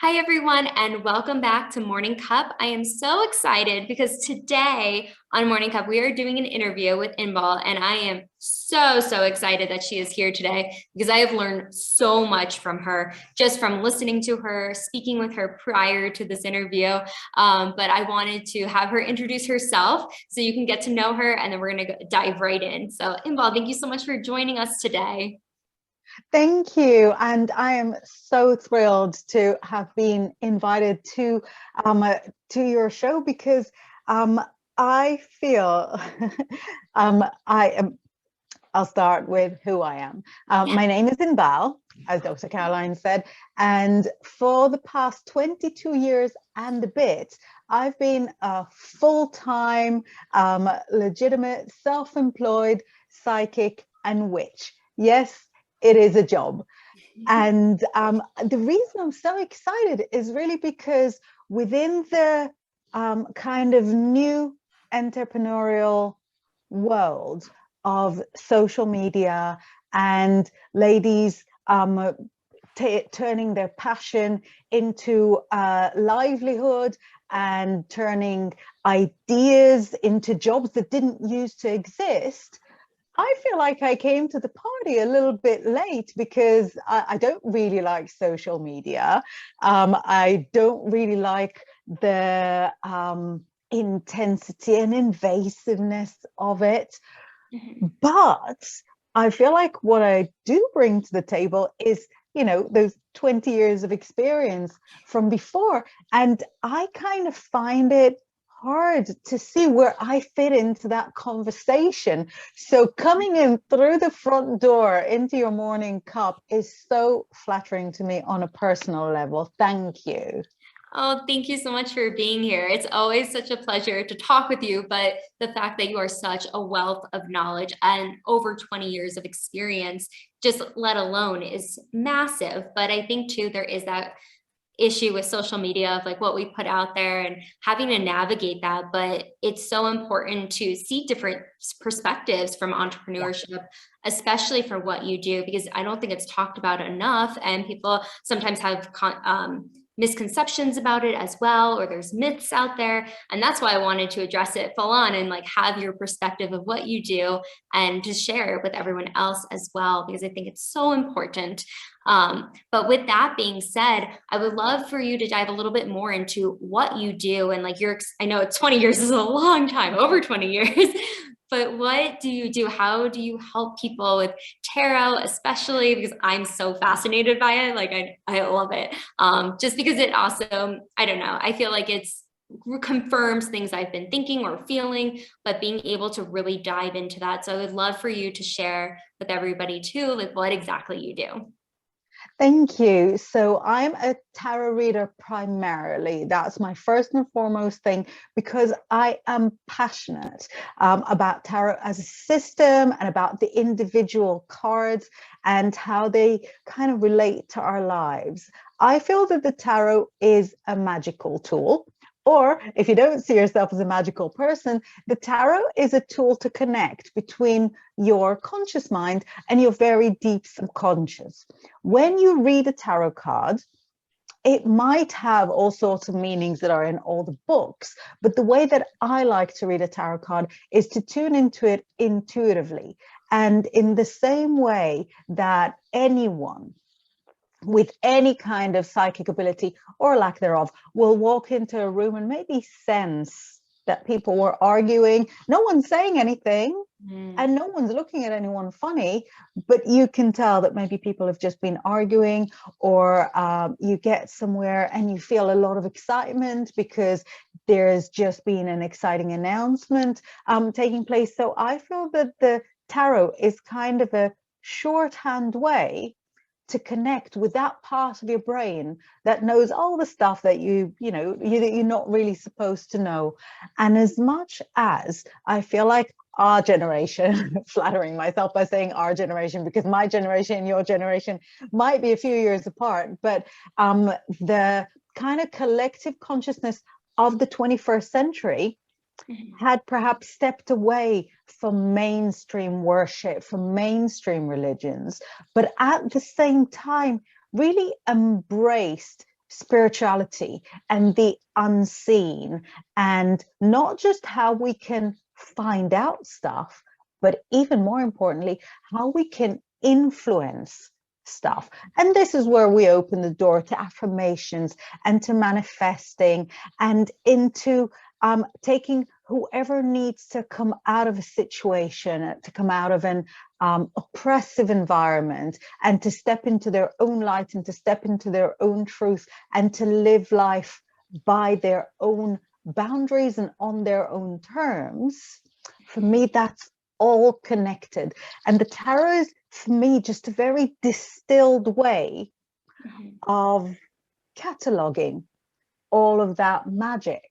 Hi, everyone, and welcome back to Morning Cup. I am so excited because today on Morning Cup, we are doing an interview with Inbaal, and I am so excited that she is here today because I have learned so much from her, just from listening to her, speaking with her prior to this interview. But I wanted to have her introduce herself so you can get to know her, and then we're going to dive right in. So, Inbaal, thank you so much for joining us today. Thank you. And I am so thrilled to have been invited to your show because I feel I am. I'll start with who I am. My name is Inbaal, as Dr. Caroline said, and for the past 22 years and a bit, I've been a full-time, legitimate, self-employed psychic and witch. Yes, it is a job. And the reason I'm so excited is really because within the kind of new entrepreneurial world of social media and ladies turning their passion into livelihood and turning ideas into jobs that didn't used to exist. I feel like I came to the party a little bit late because I don't really like social media. I don't really like the intensity and invasiveness of it. But I feel like what I do bring to the table is, those 20 years of experience from before. And I kind of find it hard to see where I fit into that conversation. So coming in through the front door into your morning cup is so flattering to me on a personal level. Thank you. Oh, thank you so much for being here. It's always such a pleasure to talk with you, but the fact that you are such a wealth of knowledge and over 20 years of experience, just let alone, is massive. But I think too, there is that issue with social media of like what we put out there and having to navigate that. But it's so important to see different perspectives from Yeah. entrepreneurship, especially for what you do, because I don't think it's talked about enough. And people sometimes have misconceptions about it as well, or there's myths out there. And that's why I wanted to address it full on and like have your perspective of what you do and to share it with everyone else as well, because I think it's so important. But with that being said, I would love for you to dive a little bit more into what you do and like I know 20 years is a long time, over 20 years, but what do you do? How do you help people with tarot, especially because I'm so fascinated by it. Like I love it. Just because it also, I don't know, I feel like it's confirms things I've been thinking or feeling, but being able to really dive into that. So I would love for you to share with everybody too, like what exactly you do. Thank you. So I'm a tarot reader primarily. That's my first and foremost thing because I am passionate about tarot as a system and about the individual cards and how they kind of relate to our lives. I feel that the tarot is a magical tool. Or if you don't see yourself as a magical person, the tarot is a tool to connect between your conscious mind and your very deep subconscious. When you read a tarot card, it might have all sorts of meanings that are in all the books, but the way that I like to read a tarot card is to tune into it intuitively. And in the same way that anyone with any kind of psychic ability or lack thereof will walk into a room and maybe sense that people were arguing. No one's saying anything and no one's looking at anyone funny, but you can tell that maybe people have just been arguing, or you get somewhere and you feel a lot of excitement because there's just been an exciting announcement taking place. So I feel that the tarot is kind of a shorthand way to connect with that part of your brain that knows all the stuff that you're not really supposed to know. And as much as I feel like our generation, flattering myself by saying our generation because my generation and your generation might be a few years apart, but the kind of collective consciousness of the 21st century had perhaps stepped away from mainstream worship, from mainstream religions, but at the same time, really embraced spirituality and the unseen, and not just how we can find out stuff, but even more importantly, how we can influence stuff. And this is where we open the door to affirmations and to manifesting and into taking whoever needs to come out of a situation, to come out of an oppressive environment, and to step into their own light and to step into their own truth and to live life by their own boundaries and on their own terms. For me, that's all connected. And the tarot is, for me, just a very distilled way of cataloging all of that magic.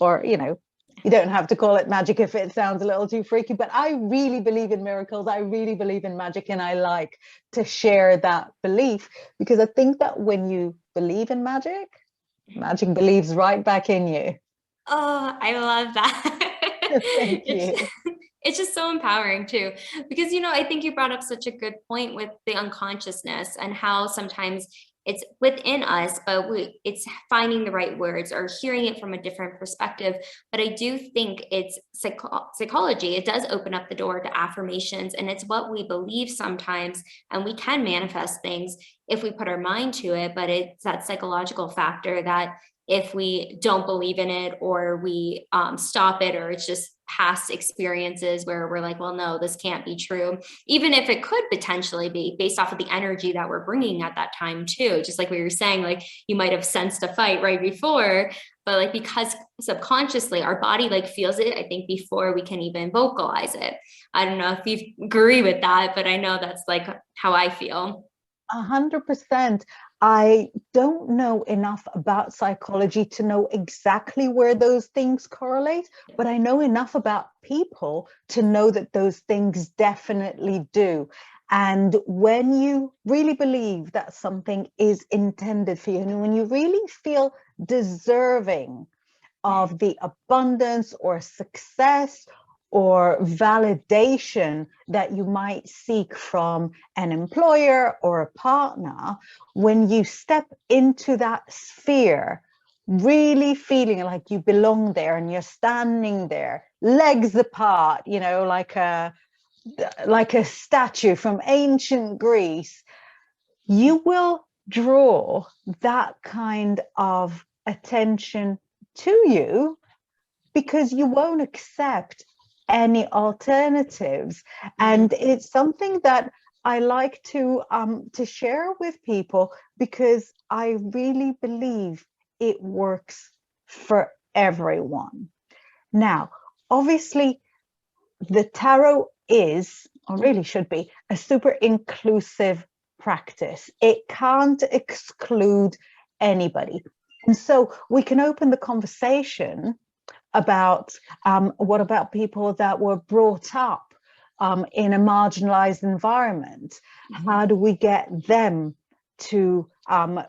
Or, you know, you don't have to call it magic if it sounds a little too freaky, but I really believe in miracles. I really believe in magic, and I like to share that belief, because I think that when you believe in magic, magic believes right back in you. Oh, I love that. Thank you. It's just so empowering too, because, you know, I think you brought up such a good point with the unconsciousness and how sometimes it's within us, but it's finding the right words or hearing it from a different perspective. But I do think it's psychology. It does open up the door to affirmations, and it's what we believe sometimes, and we can manifest things if we put our mind to it. But it's that psychological factor that if we don't believe in it, or we stop it, or it's just past experiences where we're like, well, no, this can't be true, even if it could potentially be based off of the energy that we're bringing at that time too. Just like we were saying, like you might have sensed a fight right before, but like because subconsciously our body like feels it, I think, before we can even vocalize it. I don't know if you agree with that, but I know that's like how I feel. 100%. I don't know enough about psychology to know exactly where those things correlate, but I know enough about people to know that those things definitely do. And when you really believe that something is intended for you, and when you really feel deserving of the abundance or success or validation that you might seek from an employer or a partner, when you step into that sphere, really feeling like you belong there and you're standing there, legs apart, you know, like a statue from ancient Greece, you will draw that kind of attention to you, because you won't accept any alternatives. And it's something that I like to share with people, because I really believe it works for everyone. Now, obviously, the tarot is, or really should be, a super inclusive practice. It can't exclude anybody. And so we can open the conversation about what about people that were brought up in a marginalized environment? How do we get them to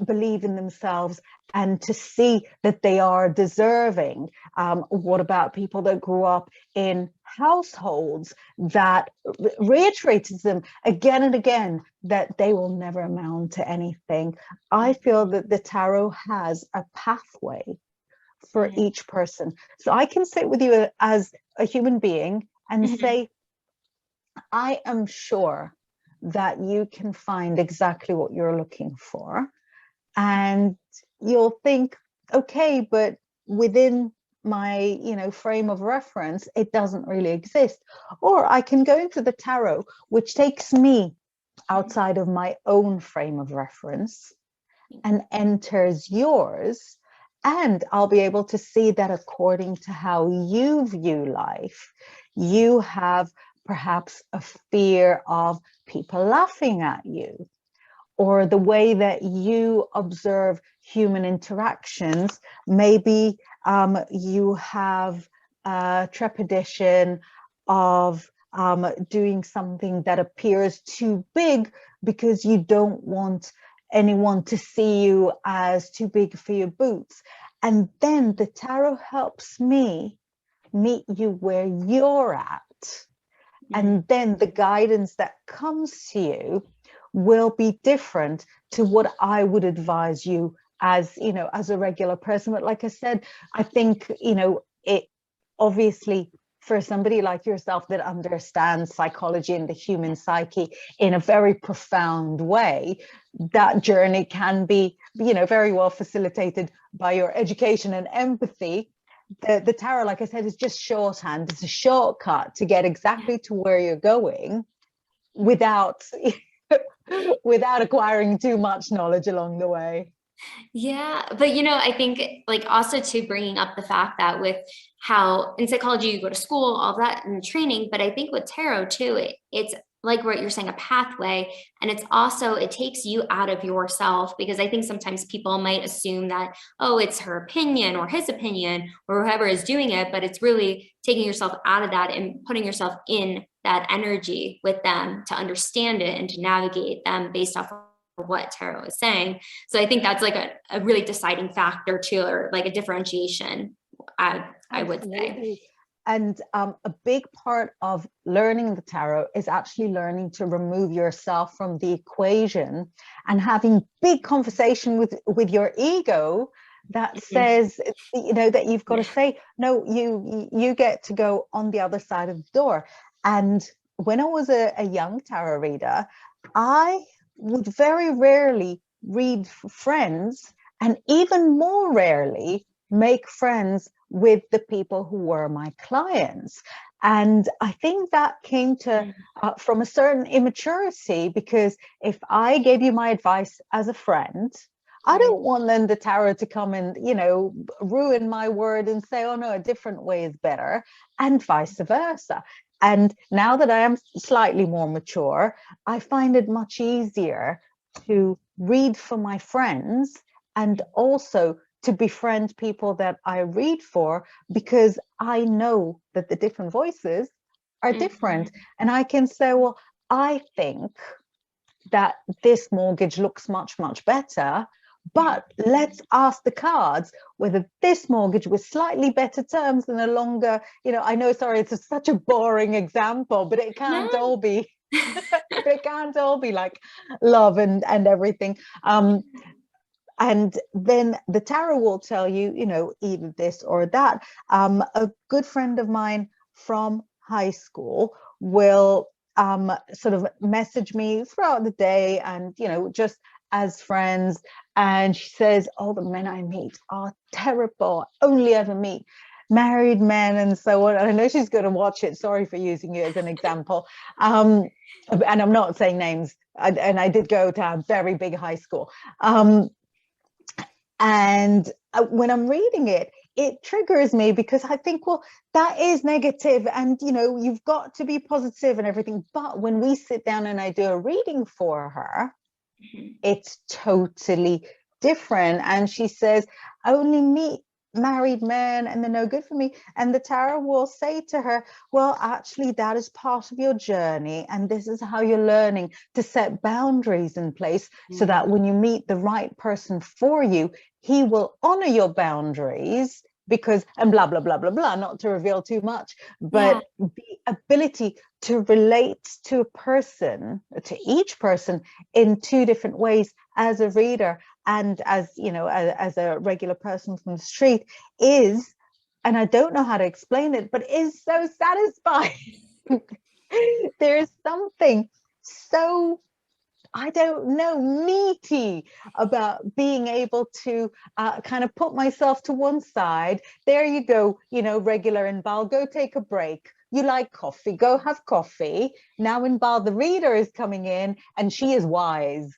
believe in themselves and to see that they are deserving? What about people that grew up in households that reiterated them again and again that they will never amount to anything? I feel that the tarot has a pathway for each person. So I can sit with you as a human being and say, I am sure that you can find exactly what you're looking for. And you'll think, okay, but within my, you know, frame of reference, it doesn't really exist. Or I can go into the tarot, which takes me outside of my own frame of reference and enters yours. And I'll be able to see that according to how you view life, you have perhaps a fear of people laughing at you, or the way that you observe human interactions. Maybe you have trepidation of doing something that appears too big, because you don't want anyone to see you as too big for your boots. And then the tarot helps me meet you where you're at. And then the guidance that comes to you will be different to what I would advise you as, as a regular person. But like I said, I think, it obviously, for somebody like yourself that understands psychology and the human psyche in a very profound way, that journey can be, very well facilitated by your education and empathy. The tarot, like I said, is just shorthand. It's a shortcut to get exactly to where you're going without without acquiring too much knowledge along the way. Yeah, but I think like also to bringing up the fact that with how in psychology you go to school, all that and training, but I think with tarot too, it's like what you're saying, a pathway, and it's also it takes you out of yourself, because I think sometimes people might assume that, oh, it's her opinion or his opinion or whoever is doing it, but it's really taking yourself out of that and putting yourself in that energy with them to understand it and to navigate them based off what tarot is saying. So I think that's like a really deciding factor too, or like a differentiation, I would say. And a big part of learning the tarot is actually learning to remove yourself from the equation and having big conversation with your ego that says, that you've got to say, no, you get to go on the other side of the door. And when I was a young tarot reader, I would very rarely read for friends, and even more rarely make friends with the people who were my clients. And I think that came to from a certain immaturity, because if I gave you my advice as a friend, I don't want then the tarot to come and, ruin my word and say, oh no, a different way is better, and vice versa. And now that I am slightly more mature, I find it much easier to read for my friends and also to befriend people that I read for, because I know that the different voices are different. And I can say, well, I think that this mortgage looks much, much better, but let's ask the cards whether this mortgage with slightly better terms and a longer, I know, sorry, it's such a boring example, but it can't all be, it can't all be like love and everything. And then the tarot will tell you, either this or that. A good friend of mine from high school will sort of message me throughout the day and, just as friends. And she says, all the men I meet are terrible. I only ever meet married men and so on. And I know she's going to watch it. Sorry for using you as an example. And I'm not saying names. And I did go to a very big high school. And when I'm reading it, it triggers me, because I think, well, that is negative and, you've got to be positive and everything. But when we sit down and I do a reading for her, it's totally different. And she says, only meet married men and they're no good for me. And the tarot will say to her, well, actually, that is part of your journey. And this is how you're learning to set boundaries in place so that when you meet the right person for you, he will honor your boundaries, because, and blah, blah, blah, blah, blah, not to reveal too much, but the ability to relate to a person, to each person in two different ways as a reader and as, as a regular person from the street is, and I don't know how to explain it, but is so satisfying. There's something so, I don't know, meaty about being able to kind of put myself to one side. There you go, regular Inbaal, go take a break. You like coffee, go have coffee. Now Inbaal, the reader, is coming in and she is wise.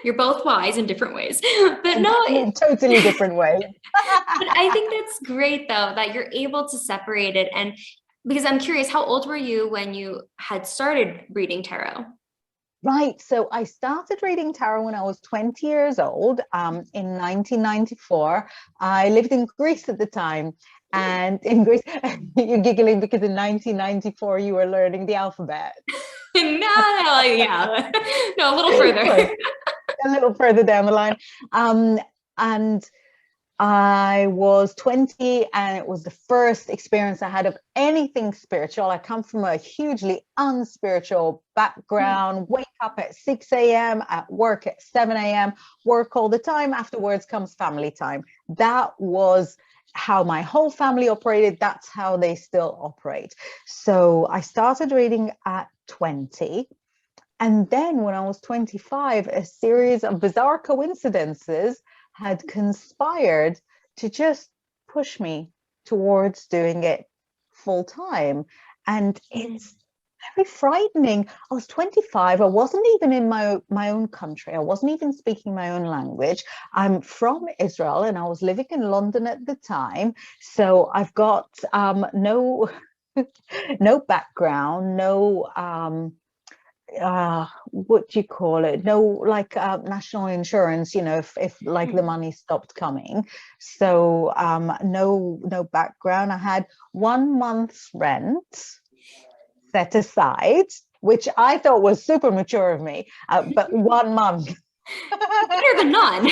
You're both wise in different ways, but no, in totally different ways. But I think that's great though, that you're able to separate it. And because I'm curious, how old were you when you had started reading tarot? Right. So I started reading tarot when I was 20 years old, in 1994. I lived in Greece at the time. And in Greece, you're giggling because in 1994, you were learning the alphabet. No, yeah. No, a little further. A little further down the line. And I was 20 and it was the first experience I had of anything spiritual. I come from a hugely unspiritual background, wake up at 6 a.m., at work at 7 a.m., work all the time. Afterwards comes family time. That was how my whole family operated. That's how they still operate. So I started reading at 20. And then when I was 25, a series of bizarre coincidences had conspired to just push me towards doing it full time. And it's very frightening. I was 25. I wasn't even in my own country. I wasn't even speaking my own language. I'm from Israel and I was living in London at the time. So I've got no no background, no what do you call it, no like national insurance, you know, if like the money stopped coming. So no background. I had 1 month's rent set aside, which I thought was super mature of me, but 1 month. Better than none.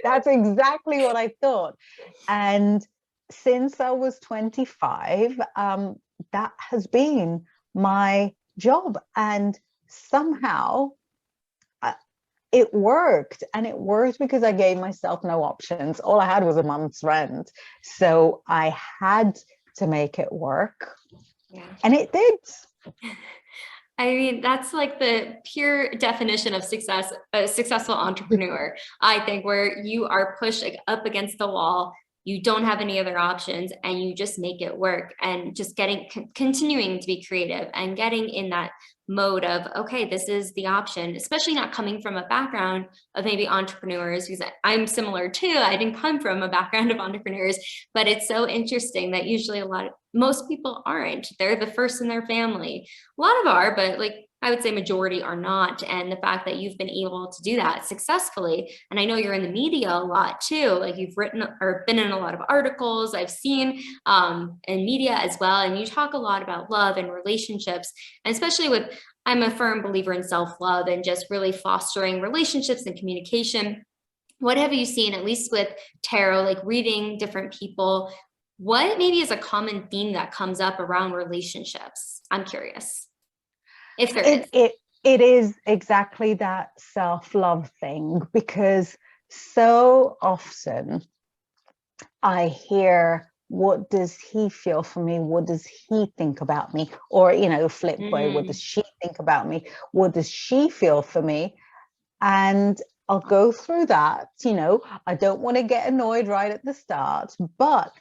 That's exactly what I thought. And since I was 25, that has been my job. And somehow it worked. And it worked because I gave myself no options. All I had was a month's rent. So I had to make it work. Yeah. And it did. I mean, that's like the pure definition of success, a successful entrepreneur, I think, where you are pushed up against the wall, you don't have any other options, and you just make it work, and just continuing to be creative and getting in that mode of, okay, this is the option, especially not coming from a background of maybe entrepreneurs, because I'm similar too. I didn't come from a background of entrepreneurs, but it's so interesting that usually most people aren't. They're the first in their family. A lot of are, but like I would say majority are not. And the fact that you've been able to do that successfully, and I know you're in the media a lot too, like you've written or been in a lot of articles I've seen in media as well. And you talk a lot about love and relationships, and especially with, I'm a firm believer in self-love and just really fostering relationships and communication. What have you seen, at least with tarot, like reading different people, what maybe is a common theme that comes up around relationships? I'm curious if there is. It is exactly that self-love thing, because so often I hear, what does he feel for me? What does he think about me? Or, you know, flip way, what does she think about me? What does she feel for me? And I'll go through that. You know, I don't want to get annoyed right at the start, but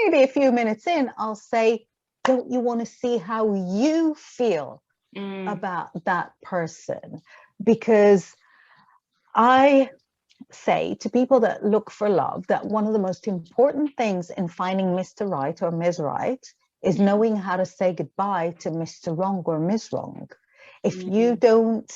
maybe a few minutes in, I'll say, don't you want to see how you feel about that person? Because I say to people that look for love that one of the most important things in finding Mr. Right or Ms. Right is knowing how to say goodbye to Mr. Wrong or Ms. Wrong. If you don't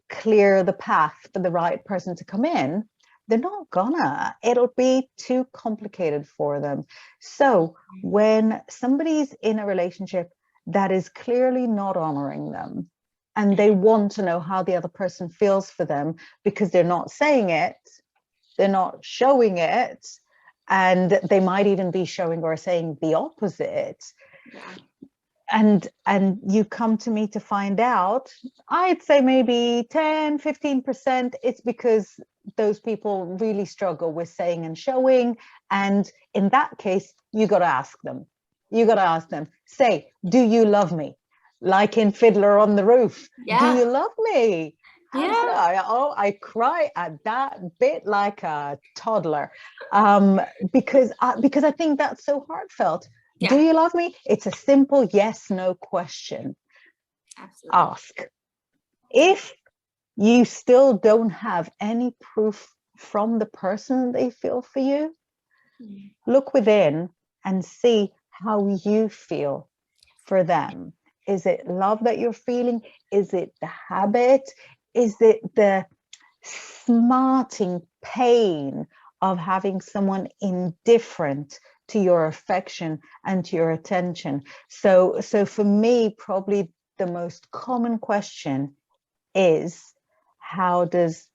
clear the path for the right person to come in, they're not gonna. It'll be too complicated for them. So when somebody's in a relationship that is clearly not honoring them, and they want to know how the other person feels for them because they're not saying it, they're not showing it, and they might even be showing or saying the opposite. Yeah. And you come to me to find out, I'd say maybe 10-15% it's because those people really struggle with saying and showing. And in that case, you got to ask them. Say, do you love me? Like in Fiddler on the Roof. Yeah. Do you love me? Yeah. I cry at that bit like a toddler, because I think that's so heartfelt. Yeah. Do you love me? It's a simple yes, no question. Absolutely. Ask. If you still don't have any proof from the person they feel for you, look within and see how you feel for them. Is it love that you're feeling? Is it the habit? Is it the smarting pain of having someone indifferent to your affection and to your attention? So for me, probably the most common question is, how does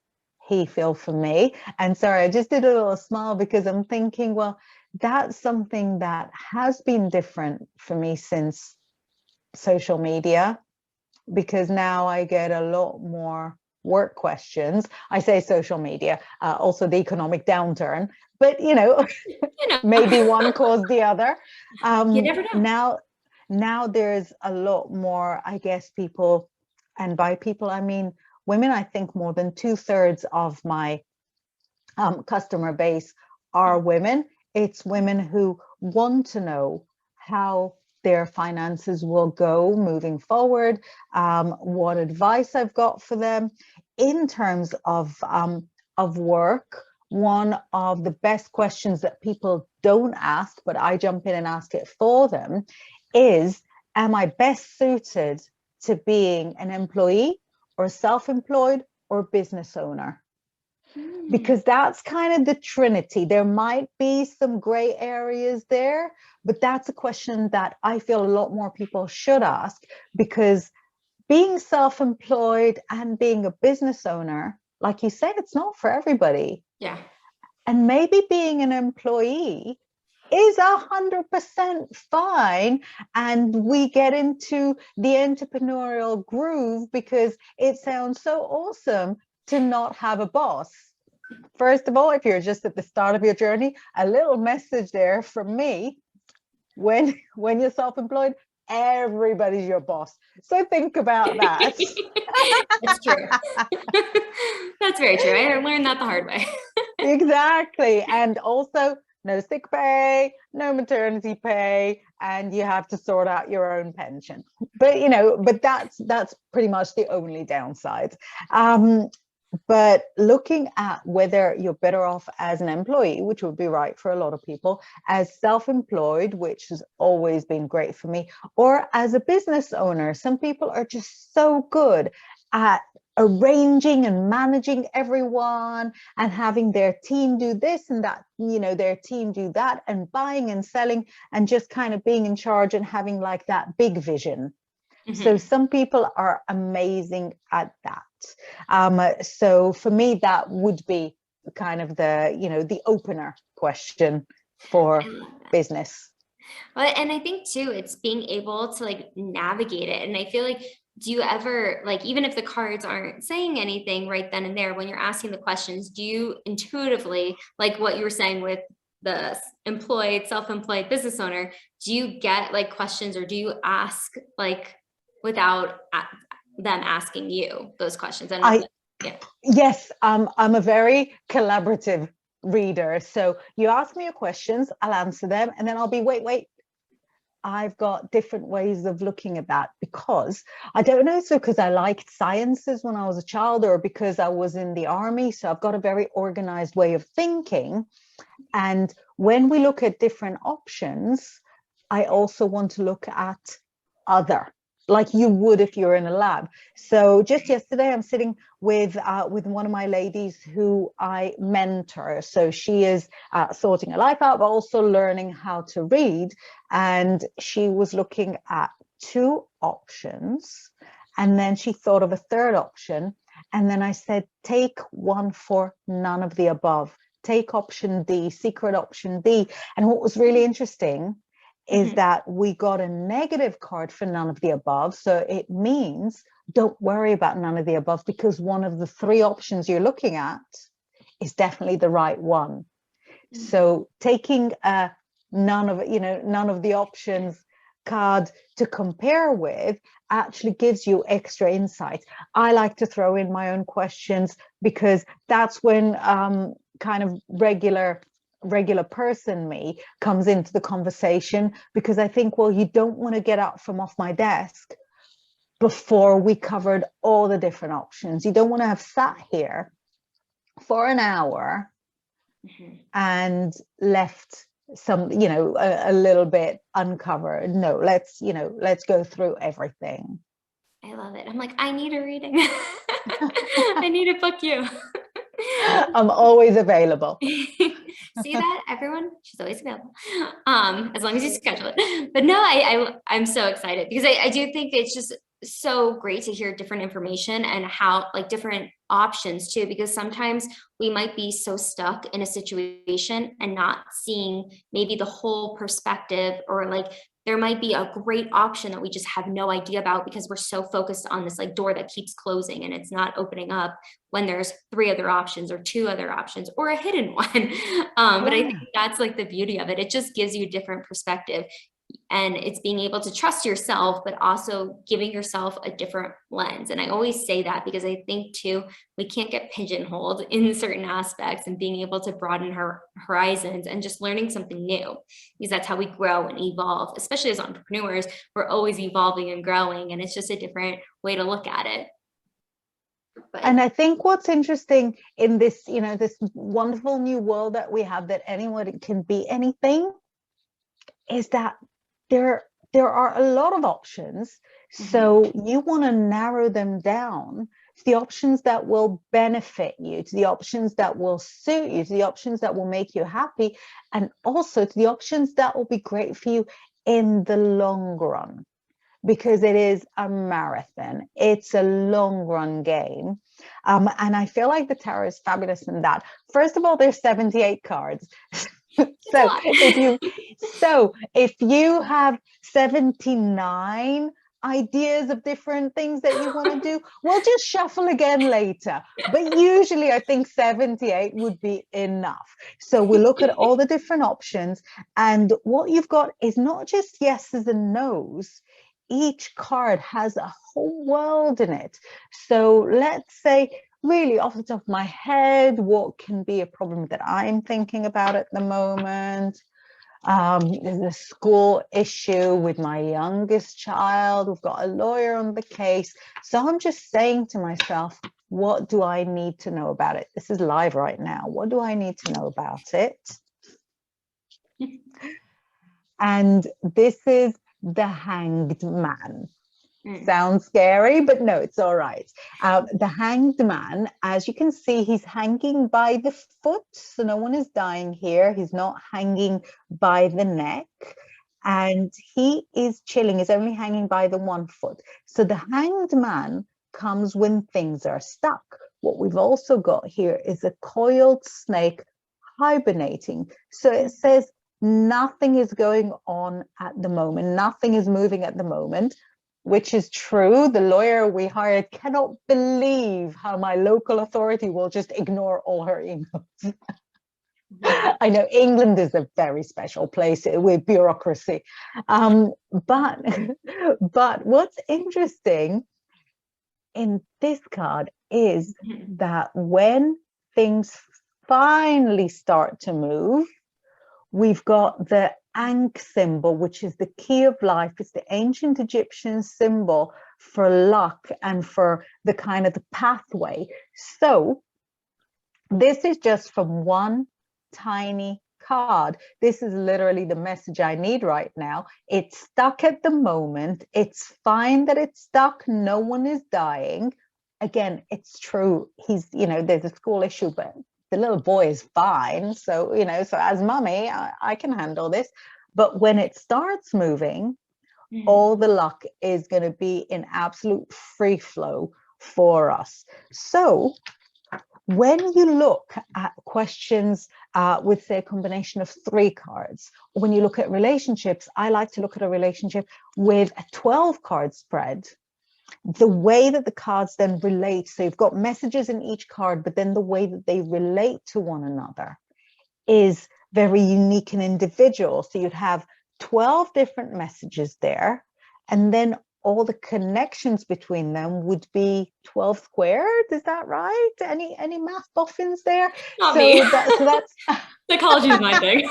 he feel for me? And sorry, I just did a little smile because I'm thinking, well, that's something that has been different for me since social media, because now I get a lot more work questions. I say social media, also the economic downturn, but You know, maybe one caused the other. you never know. Now there's a lot more, I guess, people, and by people I mean women. I think more than 2/3 of my customer base are women. It's women who want to know how their finances will go moving forward, what advice I've got for them in terms of work. One of the best questions that people don't ask, but I jump in and ask it for them, is, am I best suited to being an employee or self-employed or business owner? Because that's kind of the trinity. There might be some gray areas there, but that's a question that I feel a lot more people should ask, because being self-employed and being a business owner, like you said, it's not for everybody. Yeah. And maybe being an employee is 100% fine, and we get into the entrepreneurial groove because it sounds so awesome to not have a boss. First of all, if you're just at the start of your journey, a little message there from me: when you're self-employed, everybody's your boss. So think about that. It's true. That's very true. I learned that the hard way. Exactly. And also no sick pay, no maternity pay, and you have to sort out your own pension. But that's pretty much the only downside. But looking at whether you're better off as an employee, which would be right for a lot of people, as self-employed, which has always been great for me, or as a business owner. Some people are just so good at arranging and managing everyone and having their team do this and that, their team do that, and buying and selling and just kind of being in charge and having like that big vision. Mm-hmm. So some people are amazing at that. So for me, that would be kind of the opener question for business. Well, and I think too, it's being able to like navigate it. And I feel like, do you ever, like, even if the cards aren't saying anything right then and there, when you're asking the questions, do you intuitively, like what you were saying with the employed, self-employed business owner, do you get like questions, or do you ask like without them asking you those questions? Yes, I'm a very collaborative reader. So you ask me your questions, I'll answer them, and then I'll be, wait. I've got different ways of looking at that, because I don't know, so because I liked sciences when I was a child, or because I was in the army. So I've got a very organized way of thinking. And when we look at different options, I also want to look at other, like you would if you're in a lab. So just yesterday, I'm sitting with one of my ladies who I mentor. So she is sorting her life out, but also learning how to read. And she was looking at 2 options, and then she thought of a 3rd option. And then I said, take one for none of the above. Take option D, secret option D. And what was really interesting is that we got a negative card for none of the above. So it means don't worry about none of the above, because one of the 3 options you're looking at is definitely the right one. So taking none of the options card to compare with actually gives you extra insight. I like to throw in my own questions, because that's when kind of regular person me comes into the conversation, because I think, well, you don't want to get up from off my desk before we covered all the different options. You don't want to have sat here for an hour and left some, a little bit uncovered. No, let's go through everything. I love it. I'm like, I need a reading. I need to book you. I'm always available. See that, everyone? She's always available. As long as you schedule it. But no, I'm so excited, because I do think it's just so great to hear different information and how like different options too, because sometimes we might be so stuck in a situation and not seeing maybe the whole perspective, or like there might be a great option that we just have no idea about because we're so focused on this like door that keeps closing and it's not opening up, when there's three other options or two other options or a hidden one. But I think that's like the beauty of it. It just gives you a different perspective. And it's being able to trust yourself, but also giving yourself a different lens. And I always say that because I think too, we can't get pigeonholed in certain aspects, and being able to broaden our horizons and just learning something new, because that's how we grow and evolve. Especially as entrepreneurs, we're always evolving and growing, and it's just a different way to look at it. And I think what's interesting in this, you know, this wonderful new world that we have, that anyone can be anything, is that there are a lot of options. So you want to narrow them down to the options that will benefit you, to the options that will suit you, to the options that will make you happy, and also to the options that will be great for you in the long run, because it is a marathon. It's a long run game. And I feel like the tarot is fabulous in that. First of all, there's 78 cards. So if you have 79 ideas of different things that you want to do, we'll just shuffle again later. But usually I think 78 would be enough. So we look at all the different options, and what you've got is not just yeses and nos. Each card has a whole world in it. So let's say, really off the top of my head, what can be a problem that I'm thinking about at the moment? There's a school issue with my youngest child. We've got a lawyer on the case. So I'm just saying to myself, what do I need to know about it? This is live right now. What do I need to know about it? And this is the Hanged Man. Sounds scary, but no, it's all right. The Hanged Man, as you can see, he's hanging by the foot, so no one is dying here. He's not hanging by the neck, and he is chilling. He's only hanging by the one foot. So the Hanged Man comes when things are stuck. What we've also got here is a coiled snake hibernating. So it says nothing is going on at the moment. Nothing is moving at the moment, which is true. The lawyer we hired cannot believe how my local authority will just ignore all her emails. I know England is a very special place with bureaucracy. But what's interesting in this card is that when things finally start to move, we've got the Ankh symbol, which is the key of life. It's the ancient Egyptian symbol for luck and for the kind of the pathway. So this is just from one tiny card. This is literally the message I need right now. It's stuck at the moment. It's fine that it's stuck. No one is dying. Again, it's true. He's, you know, there's a school issue, but the little boy is fine. So, you know, so as mummy, I can handle this. But when it starts moving, all the luck is going to be in absolute free flow for us. So when you look at questions with, say, a combination of 3 cards, or when you look at relationships, I like to look at a relationship with a 12 card spread. The way that the cards then relate, so you've got messages in each card, but then the way that they relate to one another is very unique and individual. So you'd have 12 different messages there, and then all the connections between them would be 12 squared. Is that right? Any math boffins there? Not me. So that's psychology is my thing.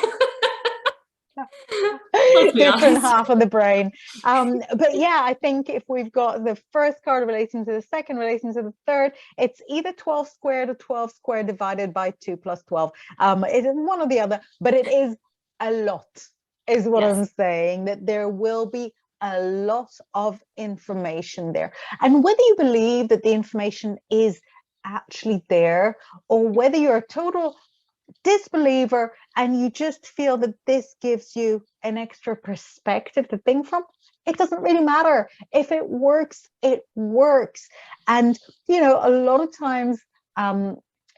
Different half of the brain. But yeah, I think if we've got the first card relating to the second, relating to the third, it's either 12 squared or 12 squared divided by 2 plus 12. It is one or the other, but it is a lot, is what I'm saying, that there will be a lot of information there. And whether you believe that the information is actually there, or whether you're a total disbeliever and you just feel that this gives you an extra perspective to think from, it doesn't really matter. If it works, it works. And, you know, a lot of times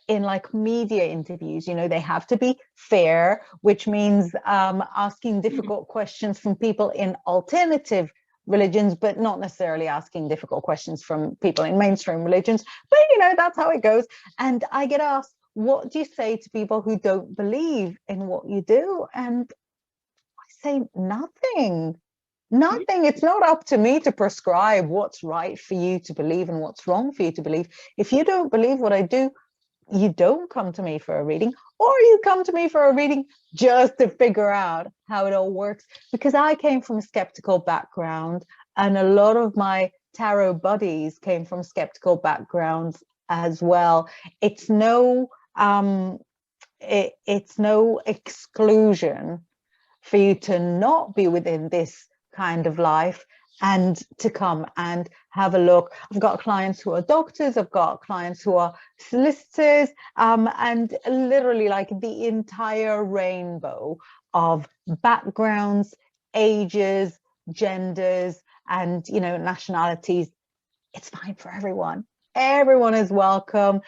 in like media interviews, you know, they have to be fair, which means asking difficult questions from people in alternative religions, but not necessarily asking difficult questions from people in mainstream religions. But, you know, that's how it goes. And I get asked, what do you say to people who don't believe in what you do? And I say nothing. Nothing. It's not up to me to prescribe what's right for you to believe and what's wrong for you to believe. If you don't believe what I do, you don't come to me for a reading, or you come to me for a reading just to figure out how it all works. Because I came from a skeptical background, and a lot of my tarot buddies came from skeptical backgrounds as well. It's no it's no exclusion for you to not be within this kind of life and to come and have a look. I've got clients who are doctors, I've got clients who are solicitors, and literally like the entire rainbow of backgrounds, ages, genders, and, you know, nationalities. It's fine for everyone. Everyone is welcome.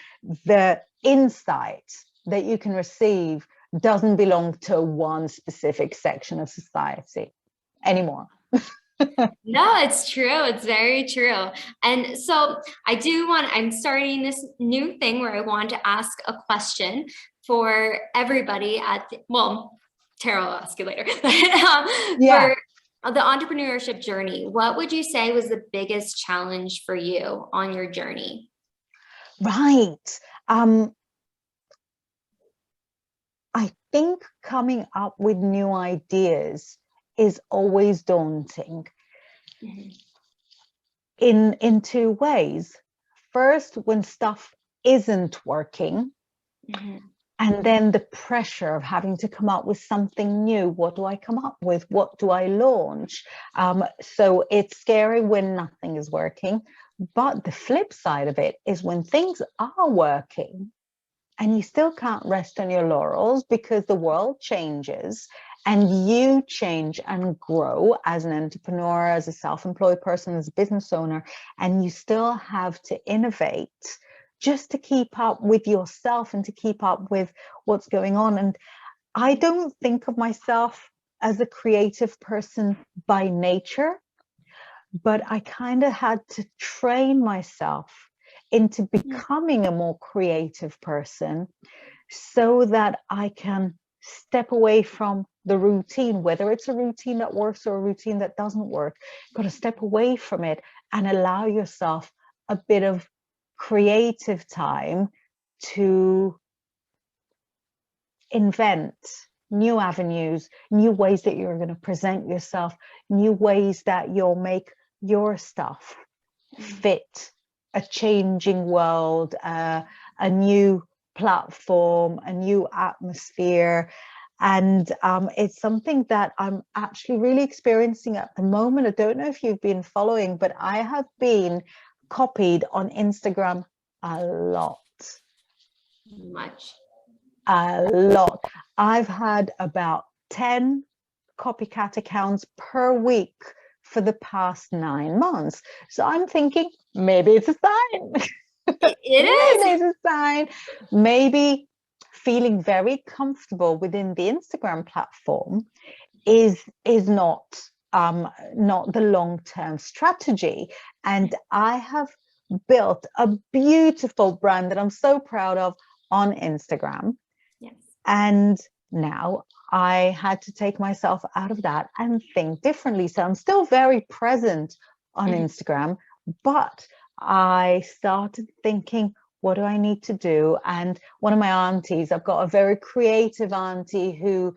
The insight that you can receive doesn't belong to one specific section of society anymore. No, it's true. It's very true. And so I'm starting this new thing where I want to ask a question for everybody Tara will ask you later. Yeah. For the entrepreneurship journey, what would you say was the biggest challenge for you on your journey? Right. I think coming up with new ideas is always daunting. Mm-hmm. In two ways. First, when stuff isn't working, mm-hmm. and then the pressure of having to come up with something new. What do I come up with? What do I launch? So it's scary when nothing is working. But the flip side of it is when things are working and you still can't rest on your laurels because the world changes and you change and grow as an entrepreneur, as a self-employed person, as a business owner, and you still have to innovate just to keep up with yourself and to keep up with what's going on. And I don't think of myself as a creative person by nature, but I kind of had to train myself into becoming a more creative person so that I can step away from the routine, whether it's a routine that works or a routine that doesn't work. You've got to step away from it and allow yourself a bit of creative time to invent new avenues, new ways that you're going to present yourself, new ways that you'll make your stuff fit a changing world, a new platform, a new atmosphere. And it's something that I'm actually really experiencing at the moment. I don't know if you've been following, but I have been copied on Instagram a lot. Much. A lot. I've had about 10 copycat accounts per week for the past 9 months. So I'm thinking, maybe it's a sign. It is. Maybe it's a sign. Maybe feeling very comfortable within the Instagram platform is not the long-term strategy. And I have built a beautiful brand that I'm so proud of on Instagram. Yes. And now I had to take myself out of that and think differently. So I'm still very present on Instagram, but I started thinking, what do I need to do? And one of my aunties, I've got a very creative auntie who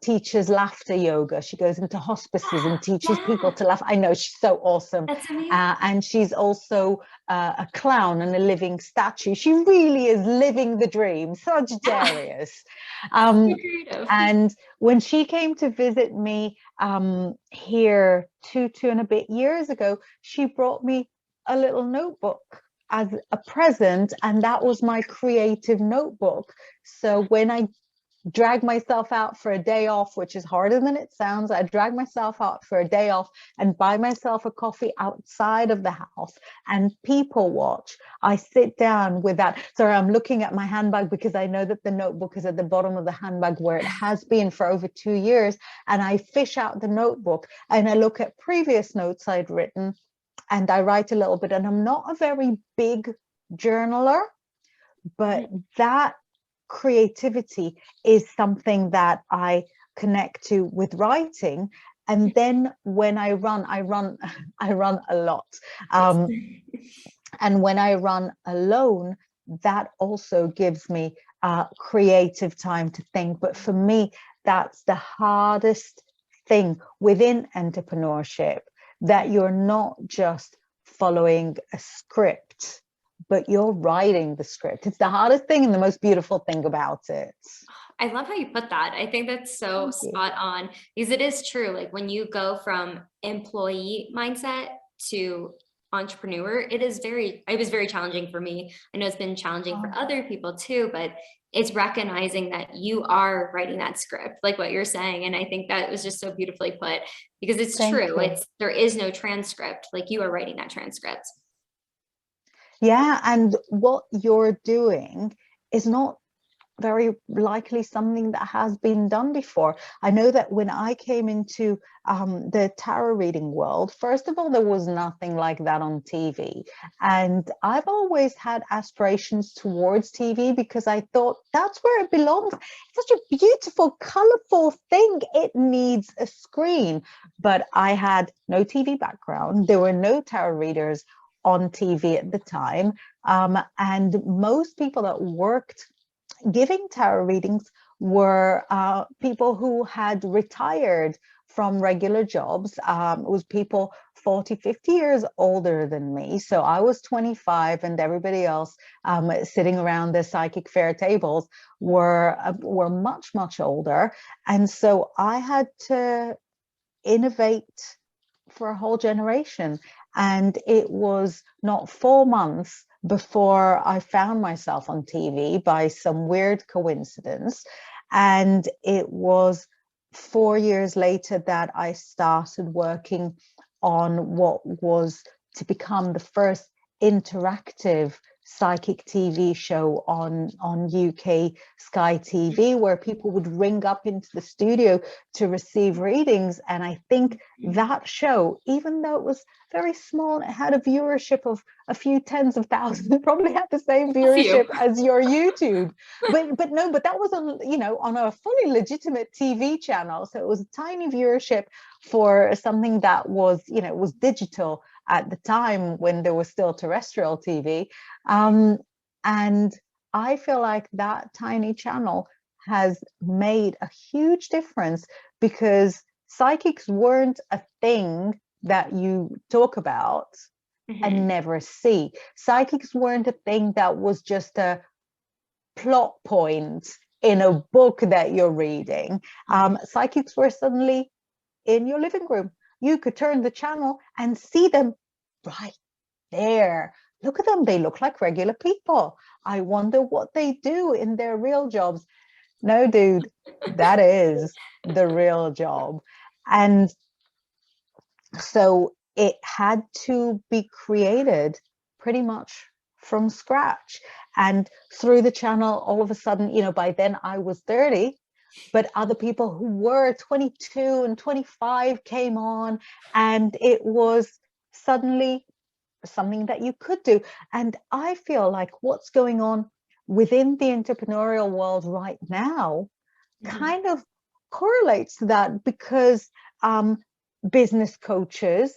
teaches laughter yoga. She goes into hospices and teaches people to laugh. I know, she's so awesome. That's amazing. And she's also a clown and a living statue. She really is living the dream, Sagittarius. And when she came to visit me here two and a bit years ago, she brought me a little notebook as a present, and that was my creative notebook. So when I drag myself out for a day off, which is harder than it sounds. I drag myself out for a day off and buy myself a coffee outside of the house and people watch. I sit down with that. Sorry, I'm looking at my handbag because I know that the notebook is at the bottom of the handbag where it has been for over 2 years. And I fish out the notebook and I look at previous notes I'd written and I write a little bit. And I'm not a very big journaler, but that creativity is something that I connect to with writing. And then when I run I run a lot, and when I run alone, that also gives me creative time to think. But for me, that's the hardest thing within entrepreneurship, that you're not just following a script, but you're writing the script. It's the hardest thing and the most beautiful thing about it. I love how you put that. I think that's so spot on, because it is true. Like when you go from employee mindset to entrepreneur, it was very challenging for me. I know it's been challenging for other people too, but it's recognizing that you are writing that script, like what you're saying. And I think that was just so beautifully put, because it's true. There is no transcript, like you are writing that transcript. Yeah, and what you're doing is not very likely something that has been done before. I know that when I came into the tarot reading world, first of all, there was nothing like that on TV. And I've always had aspirations towards TV because I thought that's where it belongs. It's such a beautiful, colorful thing. It needs a screen. But I had no TV background. There were no tarot readers on TV at the time. And most people that worked giving tarot readings were people who had retired from regular jobs. It was people 40, 50 years older than me. So I was 25 and everybody else sitting around the psychic fair tables were much, much older. And so I had to innovate for a whole generation. And it was not 4 months before I found myself on TV by some weird coincidence. And it was 4 years later that I started working on what was to become the first interactive psychic TV show on UK Sky TV, where people would ring up into the studio to receive readings. And I think that show, even though it was very small, it had a viewership of a few tens of thousands. It probably had the same viewership as your YouTube, but that was on a fully legitimate TV channel. So it was a tiny viewership for something that was was digital at the time when there was still terrestrial TV. And I feel like that tiny channel has made a huge difference, because psychics weren't a thing that you talk about and never see. Psychics weren't a thing that was just a plot point in a book that you're reading. Psychics were suddenly in your living room. You could turn the channel and see them right there. Look at them. They look like regular people. I wonder what they do in their real jobs. No, dude, that is the real job. And so it had to be created pretty much from scratch. And through the channel, all of a sudden, by then I was 30, but other people who were 22 and 25 came on, and it was suddenly something that you could do. And I feel like what's going on within the entrepreneurial world right now kind of correlates to that, because business coaches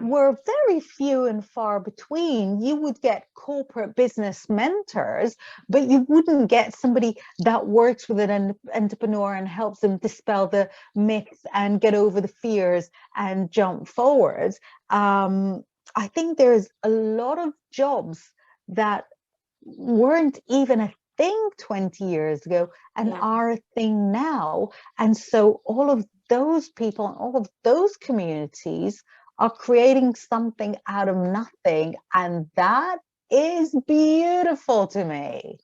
were very few and far between. You would get corporate business mentors, but you wouldn't get somebody that works with an entrepreneur and helps them dispel the myths and get over the fears and jump forward. I think there's a lot of jobs that weren't even a thing 20 years ago and are a thing now. And so all of those people and all of those communities are creating something out of nothing. And that is beautiful to me.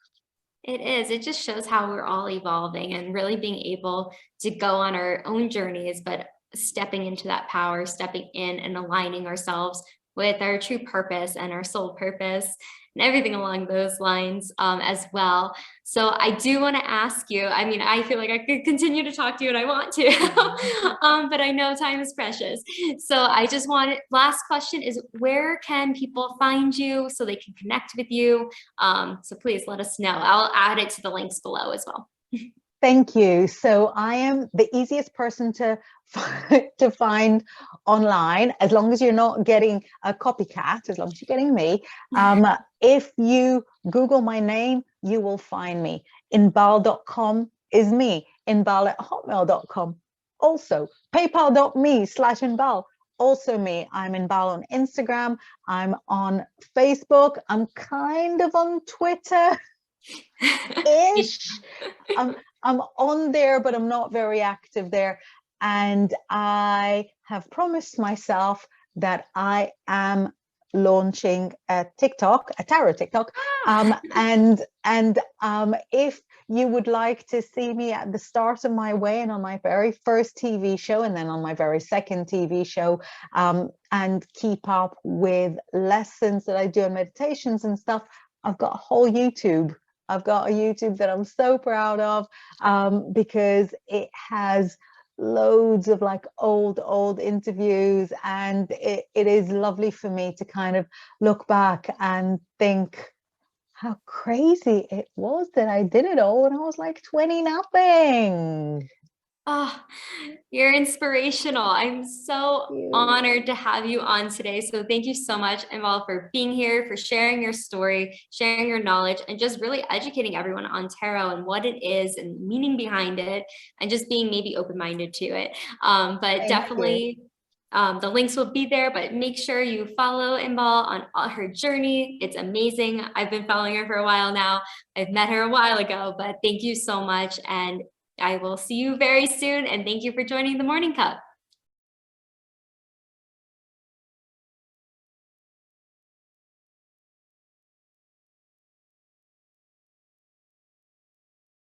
It is. It just shows how we're all evolving and really being able to go on our own journeys, but stepping into that power, stepping in and aligning ourselves with our true purpose and our soul purpose and everything along those lines as well. So I do want to ask you, I mean, I feel like I could continue to talk to you and I want to, but I know time is precious. So I just want, last question is, where can people find you so they can connect with you? So please let us know. I'll add it to the links below as well. Thank you. So I am the easiest person to to find online, as long as you're not getting a copycat, as long as you're getting me. If you Google my name, you will find me. Inbaal.com is me. Inbaal@hotmail.com. Also, paypal.me/Inbaal. Also me. I'm Inbaal on Instagram. I'm on Facebook. I'm kind of on Twitter-ish. I'm on there, but I'm not very active there. And I have promised myself that I am launching a TikTok, a tarot TikTok. And if you would like to see me at the start of my way and on my very first TV show, and then on my very second TV show, and keep up with lessons that I do and meditations and stuff, I've got a whole YouTube. I've got a YouTube that I'm so proud of, because it has loads of like old interviews, and it is lovely for me to kind of look back and think how crazy it was that I did it all when I was like 20 nothing. Oh, you're inspirational. I'm so honored to have you on today. So thank you so much, Inbaal, for being here, for sharing your story, sharing your knowledge, and just really educating everyone on tarot and what it is and meaning behind it, and just being maybe open-minded to it. But Thank definitely the links will be there, but make sure you follow Inbaal on her journey. It's amazing. I've been following her for a while now. I've met her a while ago, but thank you so much. And I will see you very soon. And thank you for joining the Morning Cup.